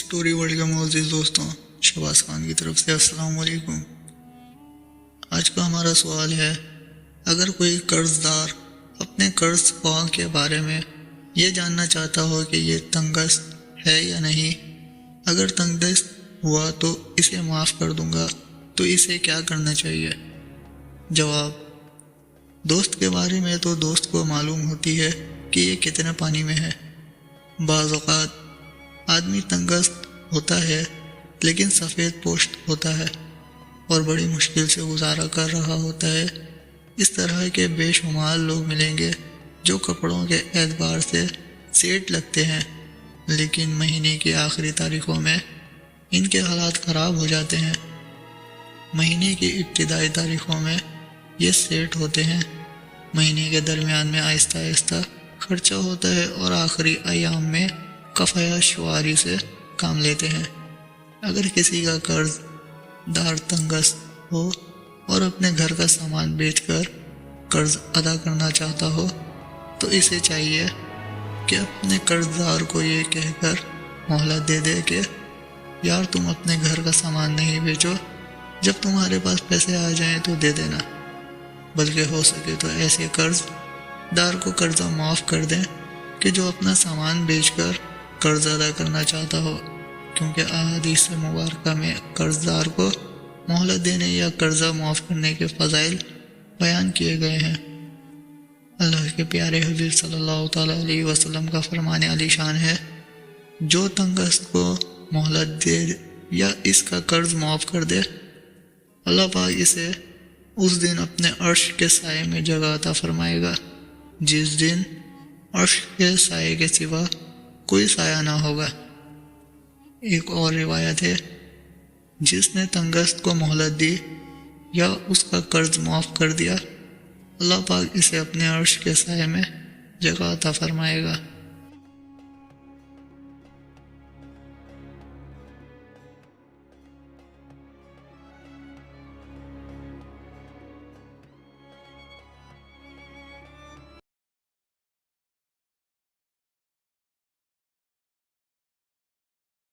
Story world کے معزز دوستوں، شہباز خان کی طرف سے السلام علیکم۔ آج کا ہمارا سوال ہے، اگر کوئی قرض دار اپنے قرض خواہ کے بارے میں یہ جاننا چاہتا ہو کہ یہ تنگ دست ہے یا نہیں، اگر تنگ دست ہوا تو اسے معاف کر دوں گا تو اسے کیا کرنا چاہیے؟ جواب: دوست کے بارے میں تو دوست کو معلوم ہوتی ہے کہ یہ کتنے پانی میں ہے۔ بعض اوقات آدمی تنگ دست ہوتا ہے لیکن سفید پوشت ہوتا ہے اور بڑی مشکل سے گزارا کر رہا ہوتا ہے۔ اس طرح کے بے شمار لوگ ملیں گے جو کپڑوں کے اعتبار سے سیٹ لگتے ہیں، لیکن مہینے کی آخری تاریخوں میں ان کے حالات خراب ہو جاتے ہیں۔ مہینے کی ابتدائی تاریخوں میں یہ سیٹ ہوتے ہیں، مہینے کے درمیان میں آہستہ آہستہ خرچہ ہوتا ہے اور آخری ایام میں کفایہ شعاری سے کام لیتے ہیں۔ اگر کسی کا قرض دار تنگ دست ہو اور اپنے گھر کا سامان بیچ کر قرض ادا کرنا چاہتا ہو تو اسے چاہیے کہ اپنے قرض دار کو یہ کہہ کر مہلت دے دے کہ یار تم اپنے گھر کا سامان نہیں بیچو، جب تمہارے پاس پیسے آ جائیں تو دے دینا، بلکہ ہو سکے تو ایسے قرض دار کو قرضہ معاف کر دیں کہ جو اپنا سامان بیچ کر قرض ادا کرنا چاہتا ہو، کیونکہ احادیث مبارکہ میں قرض دار کو مہلت دینے یا قرضہ معاف کرنے کے فضائل بیان کیے گئے ہیں۔ اللہ کے پیارے حبیب صلی اللہ تعالیٰ علیہ وسلم کا فرمان علی شان ہے، جو تنگ دست کو مہلت دے یا اس کا قرض معاف کر دے، اللہ پاک اسے اس دن اپنے عرش کے سائے میں جگہ عطا فرمائے گا، جس دن عرش کے سائے کے سوا کوئی سایہ نہ ہوگا۔ ایک اور روایت ہے، جس نے تنگ دست کو مہلت دی یا اس کا قرض معاف کر دیا، اللہ پاک اسے اپنے عرش کے سائے میں جگہ عطا فرمائے گا۔